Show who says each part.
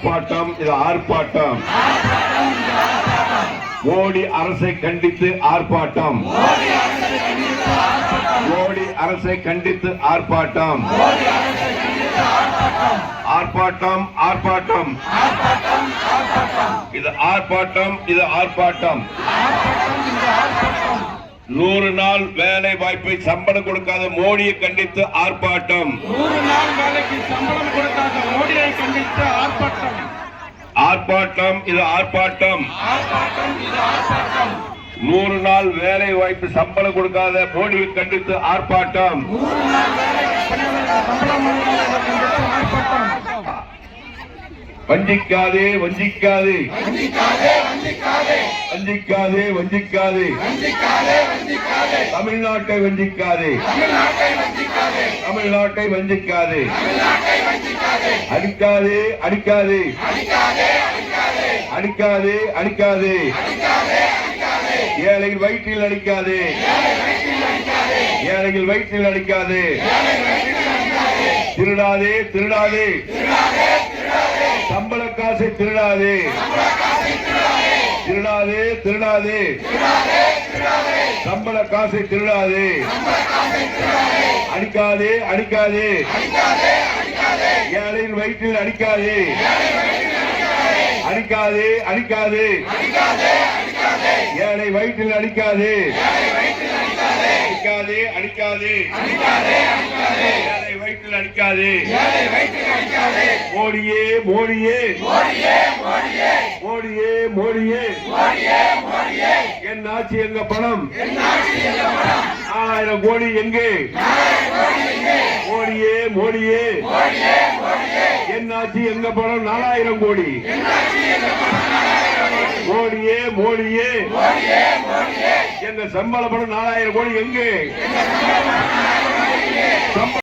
Speaker 1: ஆர்ப்பாட்டம், இது ஆர்ப்பாட்டம். மோடி அரசை கண்டித்து ஆர்ப்பாட்டம். மோடி அரசை கண்டித்து ஆர்ப்பாட்டம். ஆர்ப்பாட்டம், ஆர்ப்பாட்டம். இது ஆர்ப்பாட்டம், இது ஆர்ப்பாட்டம். 100 நாள் வேலை வாய்ப்பை சம்பளம் கொடுக்காத மோடியை கண்டித்து ஆர்ப்பாட்டம்.
Speaker 2: 100 நாள் வேலைக்கு சம்பளம் கொடுக்காத மோடியை கண்டித்து ஆர்ப்பாட்டம்.
Speaker 1: ஆர்ப்பாட்டம், இது ஆர்ப்பாட்டம். 100 நாள் வேலை வாய்ப்பு சம்பளம் கொடுக்காத மோடியை கண்டித்து ஆர்ப்பாட்டம். வஞ்சிக்காதே, வஞ்சிக்காதே, வஞ்சிக்காதே, வஞ்சிக்காதே, தமிழ்நாட்டை வஞ்சிக்காதே, தமிழ்நாட்டை வஞ்சிக்காதே, அடிக்காதே, அடிக்காதே, அடிக்காதே, அடிக்காதே, ஏழைகள் வயிற்றில் அடிக்காதே, ஏழைகள் வயிற்றில் அடிக்காதே, திருடாதே, திருடாதே, சம்பள காசை திருடாதே, திருடாதே, திருடாதே, சம்பள காசை திருடாதே, அடிக்காதே, அடிக்காதே, ஏழையின் வயிற்றில் அடிக்காதே, அடிக்காதே, அடிக்காதே, ஏழை வயிற்றில் அடிக்காதே, அடிக்காதே, அடிக்காதே, ஏழை வயிற்றில் அடிக்காதே. மோடியே, மோடியே, மோடியே, மோடியே, என் ஆட்சி எங்க பணம்? 4000 கோடி எங்கே? மோடியே, மோடியே, என் ஆட்சி எங்க பணம்? 4000 கோடி. மோடியே, மோடியே, எங்க சம்பள பணம் 4000 கோடி எங்கே? சம்பள